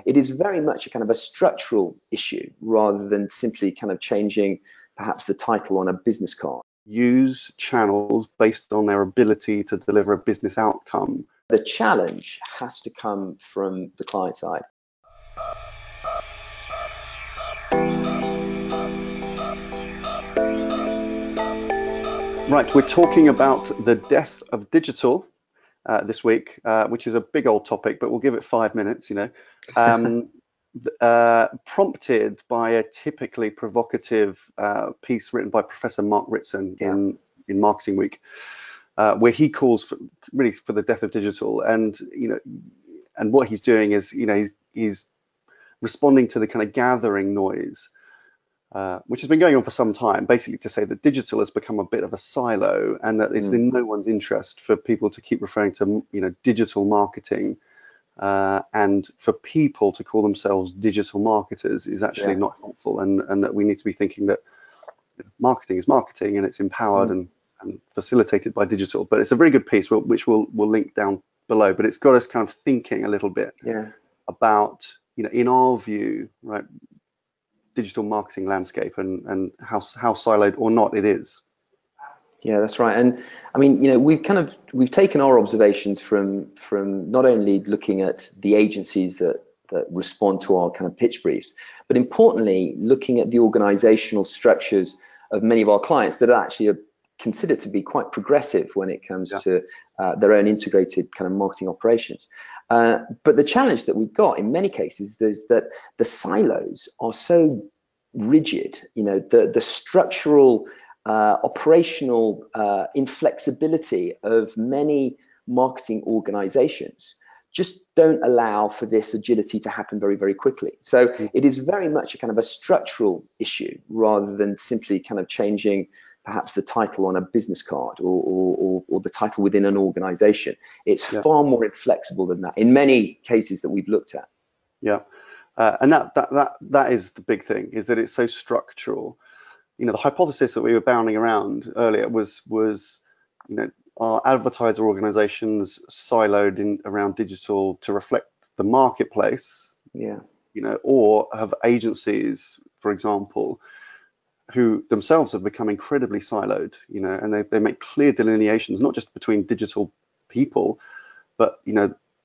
It is very much a kind of a structural issue rather than simply kind of changing perhaps the title on a business card. Use channels based on their ability to deliver a business outcome. The challenge has to come from the client side. Right, we're talking about the death of digital this week, which is a big old topic, but we'll give it 5 minutes, prompted by a typically provocative piece written by Professor Mark Ritson in Marketing Week, where he calls for the death of digital. And and what he's doing is he's responding to the kind of gathering noise, which has been going on for some time, basically to say that digital has become a bit of a silo, and that it's in no one's interest for people to keep referring to digital marketing, and for people to call themselves digital marketers is actually not helpful, and that we need to be thinking that marketing is marketing, and it's empowered and facilitated by digital. But it's a very good piece, which we'll link down below. But it's got us kind of thinking a little bit about, in our view, right, digital marketing landscape and how siloed or not it is. Yeah, that's right. And I mean, we've taken our observations from not only looking at the agencies that respond to our kind of pitch briefs, but importantly, looking at the organizational structures of many of our clients that are actually considered to be quite progressive when it comes to their own integrated kind of marketing operations. But the challenge that we've got in many cases is that the silos are so rigid. The structural operational inflexibility of many marketing organizations just don't allow for this agility to happen very, very quickly. So it is very much a kind of a structural issue rather than simply kind of changing perhaps the title on a business card or the title within an organization. It's far more inflexible than that in many cases that we've looked at. And that is the big thing, is that it's so structural. The hypothesis that we were bounding around earlier was are advertiser organizations siloed around digital to reflect the marketplace? Or have agencies, for example, who themselves have become incredibly siloed, and they make clear delineations, not just between digital people, but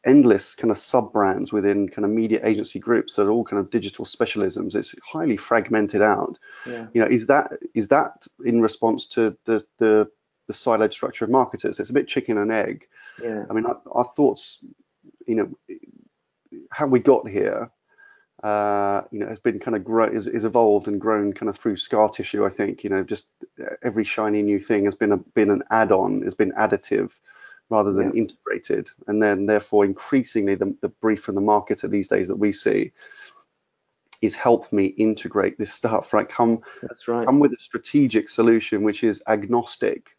endless kind of sub-brands within kind of media agency groups that are all kind of digital specialisms. It's highly fragmented out. Is that in response to the siloed structure of marketers? It's a bit chicken and egg. I mean, our thoughts, how we got here, has been kind of is evolved and grown kind of through scar tissue. I think just every shiny new thing has been an add-on, has been additive rather than integrated, and then therefore increasingly the brief from the marketer these days that we see is help me integrate this stuff, right? Come with a strategic solution which is agnostic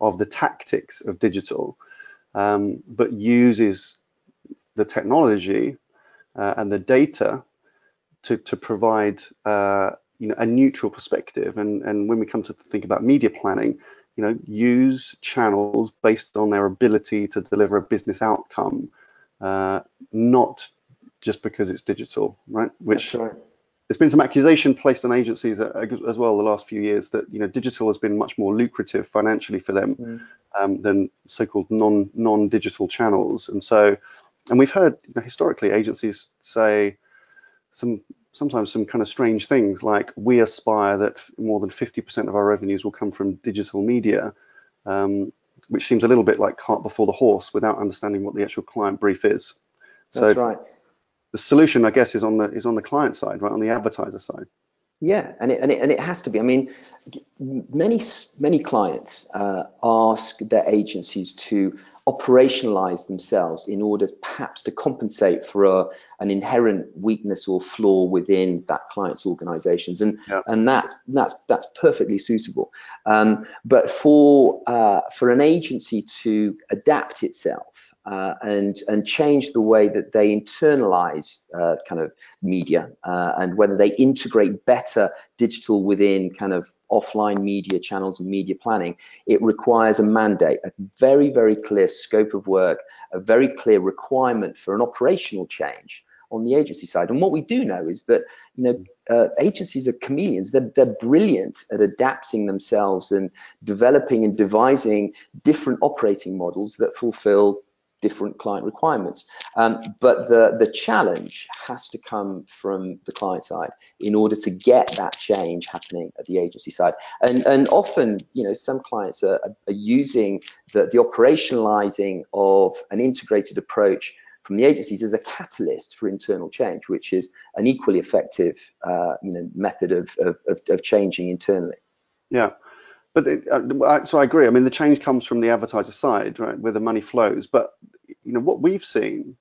of the tactics of digital, but uses the technology and the data to provide a neutral perspective. And when we come to think about media planning, use channels based on their ability to deliver a business outcome, not just because it's digital, right? There's been some accusation placed on agencies as well the last few years that digital has been much more lucrative financially for them than so-called non-digital channels. And we've heard historically agencies say sometimes some kind of strange things like, we aspire that more than 50% of our revenues will come from digital media, which seems a little bit like cart before the horse without understanding what the actual client brief is. That's right. The solution, I guess, is on the client side, right, on the advertiser side. Yeah, and it has to be. I mean, many clients ask their agencies to operationalize themselves in order perhaps to compensate for an inherent weakness or flaw within that client's organizations, and that's perfectly suitable. But for an agency to adapt itself and change the way that they internalize kind of media, and whether they integrate better digital within kind of offline media channels and media planning, it requires a mandate, a very, very clear scope of work, a very clear requirement for an operational change on the agency side. And what we do know is that, agencies are chameleons. They're brilliant at adapting themselves and developing and devising different operating models that fulfill different client requirements. But the challenge has to come from the client side in order to get that change happening at the agency side. And often, some clients are using the operationalizing of an integrated approach from the agencies as a catalyst for internal change, which is an equally effective method of changing internally. Yeah. But so I agree. I mean, the change comes from the advertiser side, right, where the money flows. But what we've seen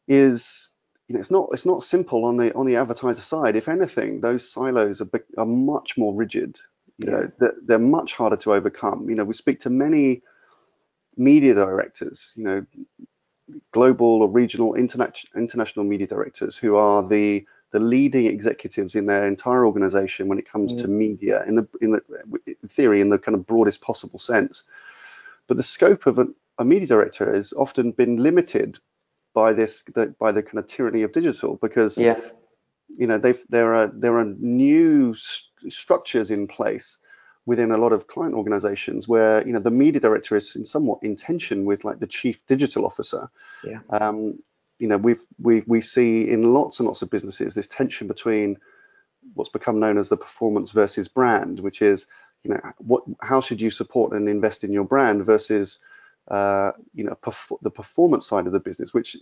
is, it's not simple on the advertiser side. If anything, those silos are much more rigid. They're much harder to overcome. We speak to many media directors, global or regional, international media directors who are the leading executives in their entire organization when it comes to media, in theory, in the kind of broadest possible sense. But the scope of a media director has often been limited by by the kind of tyranny of digital, because there are new structures in place within a lot of client organizations where the media director is somewhat in tension with, like, the chief digital officer. We see in lots and lots of businesses this tension between what's become known as the performance versus brand, which is, how should you support and invest in your brand versus the performance side of the business, which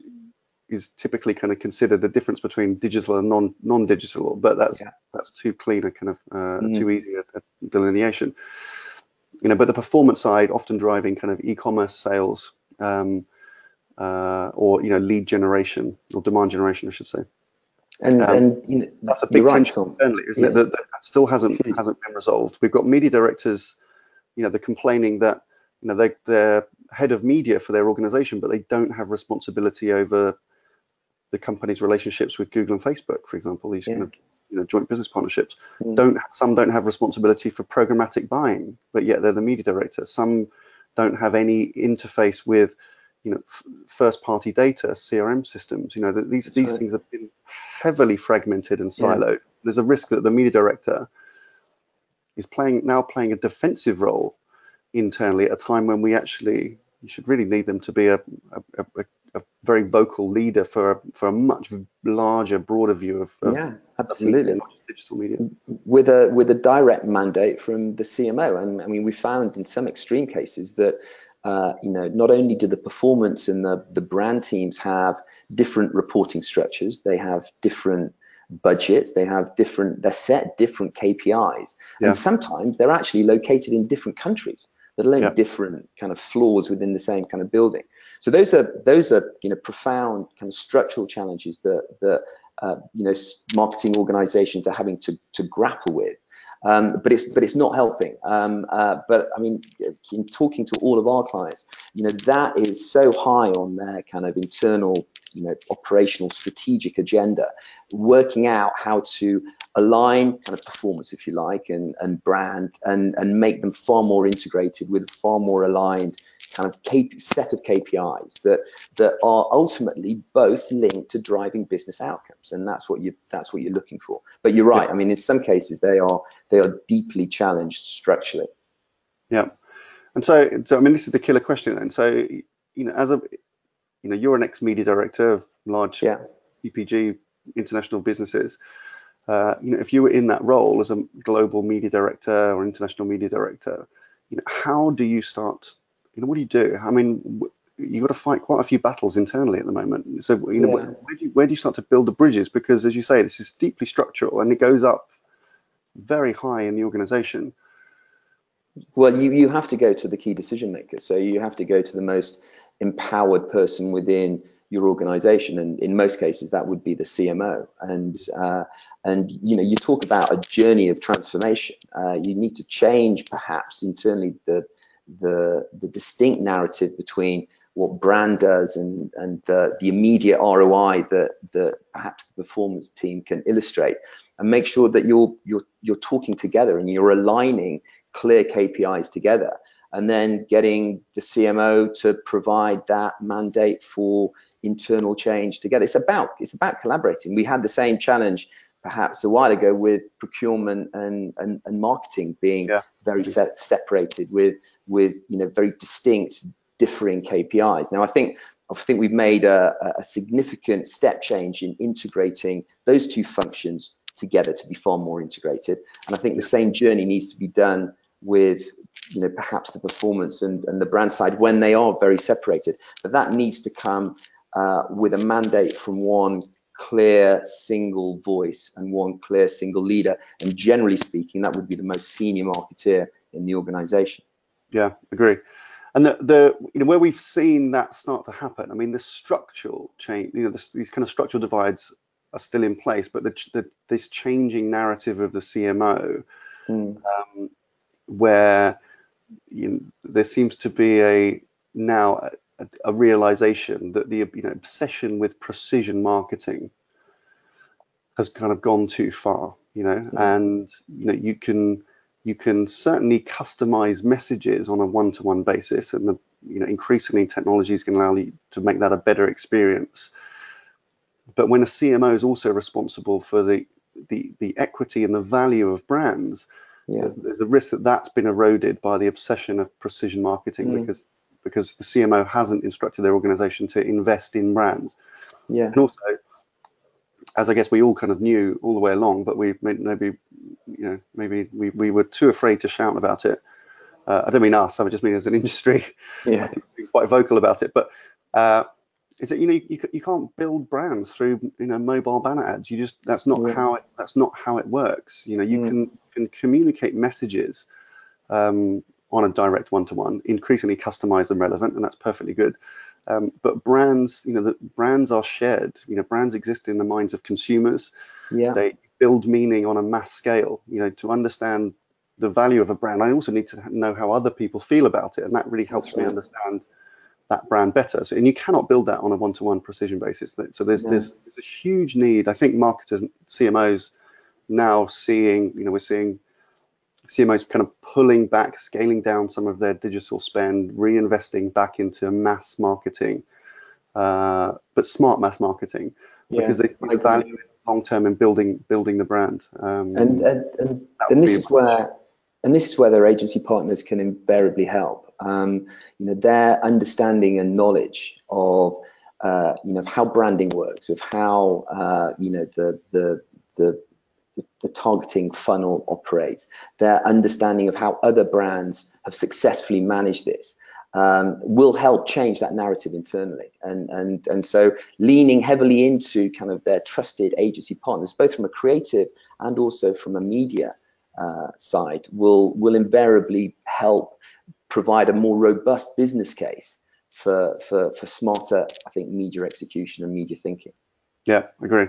is typically kind of considered the difference between digital and non-digital, but that's too clean a kind of too easy a delineation. But the performance side often driving kind of e-commerce sales, or lead generation or demand generation, I should say. And that's a big tension internally, isn't it? That still hasn't been resolved. We've got media directors, they're complaining that they're head of media for their organization, but they don't have responsibility over the company's relationships with Google and Facebook, for example. These kind of joint business partnerships. Some don't have responsibility for programmatic buying, but yet they're the media director. Some don't have any interface with first-party data, CRM systems. These things have been heavily fragmented and siloed. There's a risk that the media director is now playing a defensive role internally at a time when you should really need them to be a very vocal leader for a much larger, broader view of absolutely, of digital media, with a direct mandate from the CMO. And I mean, we found in some extreme cases that not only do the performance and the brand teams have different reporting structures, they have different budgets, they're set different KPIs, and sometimes they're actually located in different countries, let alone different kind of floors within the same kind of building. So those are profound kind of structural challenges that marketing organizations are having to grapple with. But it's not helping. But I mean, in talking to all of our clients, that is so high on their kind of internal, operational strategic agenda, working out how to align kind of performance, if you like, and brand, and make them far more integrated with far more aligned kind of set of KPIs that are ultimately both linked to driving business outcomes, and that's what you're looking for. But you're right. I mean, in some cases they are deeply challenged structurally. Yeah, and so I mean, this is the killer question then. So you're an ex-media director of large CPG international businesses. If you were in that role as a global media director or international media director, how do you start? What do you do? I mean, you've got to fight quite a few battles internally at the moment. So, where do you start to build the bridges? Because, as you say, this is deeply structural and it goes up very high in the organization. Well, you have to go to the key decision maker. So you have to go to the most empowered person within your organization, and in most cases that would be the CMO. And you talk about a journey of transformation. You need to change perhaps internally the distinct narrative between what brand does and the immediate ROI that perhaps the performance team can illustrate, and make sure that you're talking together and you're aligning clear KPIs together. and then getting the CMO to provide that mandate for internal change together. It's about collaborating. We had the same challenge perhaps a while ago with procurement and marketing being very separated with very distinct, differing KPIs. Now I think we've made a significant step change in integrating those two functions together to be far more integrated. And I think the same journey needs to be done with perhaps the performance and the brand side when they are very separated. But that needs to come with a mandate from one clear single voice and one clear single leader. And generally speaking, that would be the most senior marketeer in the organization. Yeah, agree. And where we've seen that start to happen, I mean, the structural change, these kind of structural divides are still in place, but this changing narrative of the CMO, where there seems to be now a realization that the obsession with precision marketing has kind of gone too far, and you can certainly customize messages on a one-to-one basis, and increasingly technologies can allow you to make that a better experience. But when a CMO is also responsible for the equity and the value of brands, there's a risk that that's been eroded by the obsession of precision marketing, because the CMO hasn't instructed their organization to invest in brands. And also, as I guess we all kind of knew all the way along, but maybe we were too afraid to shout about it. I don't mean us, I just mean as an industry. I think we're quite vocal about it, but is that you can't build brands through mobile banner ads. That's not how it works. You can communicate messages on a direct one-to-one, increasingly customized and relevant, and that's perfectly good. But brands, brands are shared. Brands exist in the minds of consumers. They build meaning on a mass scale. To understand the value of a brand, I also need to know how other people feel about it, and that really helps me understand that brand better. So, and you cannot build that on a one-to-one precision basis. So there's a huge need. I think marketers, CMOs now we're seeing CMOs kind of pulling back, scaling down some of their digital spend, reinvesting back into mass marketing, but smart mass marketing, because they see the value long-term in building the brand. And this is where their agency partners can invariably help. Their understanding and knowledge of how branding works, of how the targeting funnel operates, their understanding of how other brands have successfully managed this, will help change that narrative internally. And so leaning heavily into kind of their trusted agency partners, both from a creative and also from a media side, will invariably help provide a more robust business case for smarter, I think, media execution and media thinking. Yeah, agree.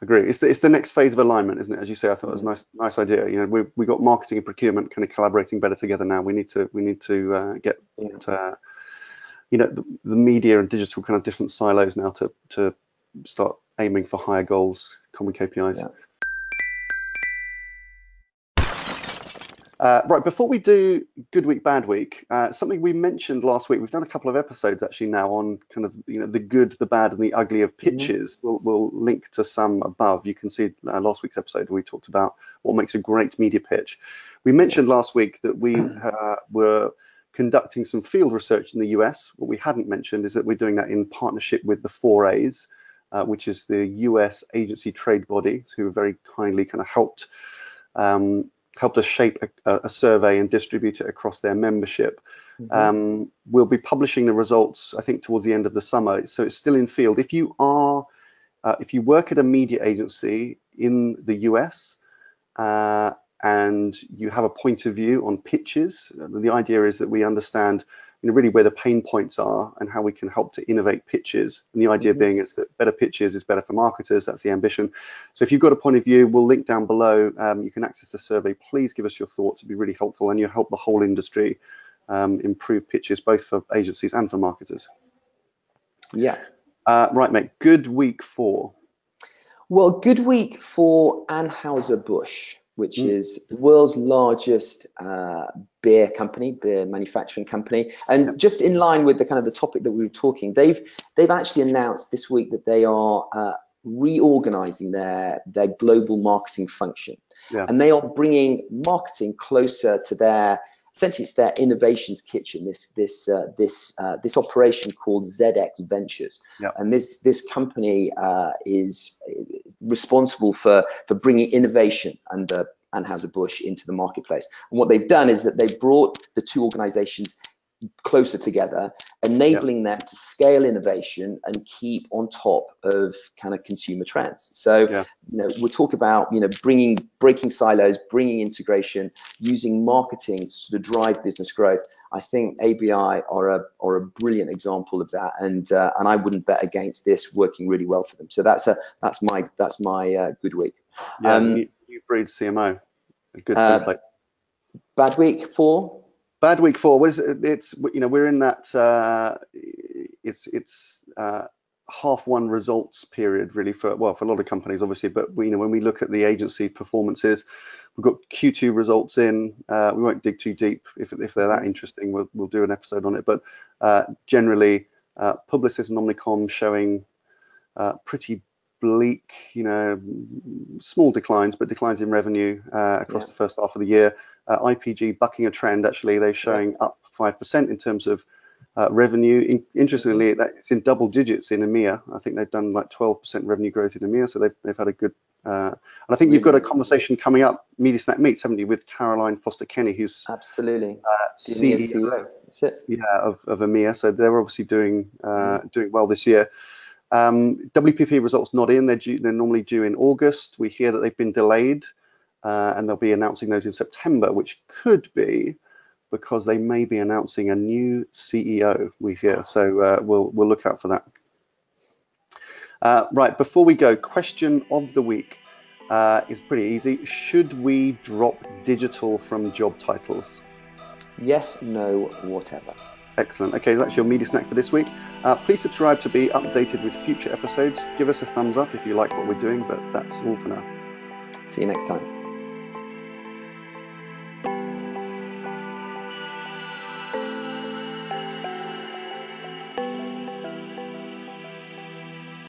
It's the next phase of alignment, isn't it? As you say, I thought it was a nice idea. We got marketing and procurement kind of collaborating better together now. We need to get the media and digital kind of different silos now to start aiming for higher goals, common KPIs. Right, before we do Good Week, Bad Week, something we mentioned last week, we've done a couple of episodes actually now on kind of the good, the bad and the ugly of pitches. We'll link to some above. You can see last week's episode where we talked about what makes a great media pitch. We mentioned last week that we were conducting some field research in the US. What we hadn't mentioned is that we're doing that in partnership with the 4As, which is the US agency trade body, who have very kindly kind of helped us shape a survey and distribute it across their membership. We'll be publishing the results, I think, towards the end of the summer. So it's still in field. If you work at a media agency in the US and you have a point of view on pitches, the idea is that we understand really where the pain points are and how we can help to innovate pitches. And the idea being is that better pitches is better for marketers. That's the ambition. So if you've got a point of view, we'll link down below. You can access the survey. Please give us your thoughts. It'd be really helpful, and you'll help the whole industry improve pitches, both for agencies and for marketers. Right, mate. Good week 4. Well, good week for Anheuser-Busch. which is the world's largest beer manufacturing company. And just in line with the kind of the topic that we were talking, they've actually announced this week that they are reorganizing their global marketing function. And they are bringing marketing closer to their, essentially it's their innovations kitchen, this operation called ZX Ventures. And this company is responsible for bringing innovation under Anheuser-Busch into the marketplace. And what they've done is that they've brought the two organizations closer together, enabling them to scale innovation and keep on top of kind of consumer trends. So, we'll talk about, breaking silos, bringing integration, using marketing to sort of drive business growth. I think ABI are a brilliant example of that, and I wouldn't bet against this working really well for them. So that's my good week. New breed CMO, a good template. Bad week for. Bad week for we're in that it's half one results period really for a lot of companies obviously, but when we look at the agency performances, we've got Q2 results in. We won't dig too deep. If they're that interesting, we'll do an episode on it. But generally, Publicis and Omnicom showing pretty bleak, small declines, but declines in revenue across the first half of the year. IPG bucking a trend, actually, they're showing up 5% in terms of revenue. Interestingly, it's in double digits in EMEA. I think they've done like 12% revenue growth in EMEA, so they've had a good. And I think you've got a conversation coming up, Media Snack Meets, haven't you, with Caroline Foster Kenny, who's absolutely CEO. That's it. Of EMEA. So they're obviously doing well this year. WPP results not in. They're normally due in August. We hear that they've been delayed, and they'll be announcing those in September, which could be because they may be announcing a new CEO, we hear. So we'll look out for that. Right, before we go, question of the week is pretty easy. Should we drop digital from job titles? Yes, no, whatever. Excellent. Okay, that's your media snack for this week. Please subscribe to be updated with future episodes. Give us a thumbs up if you like what we're doing, but that's all for now. See you next time.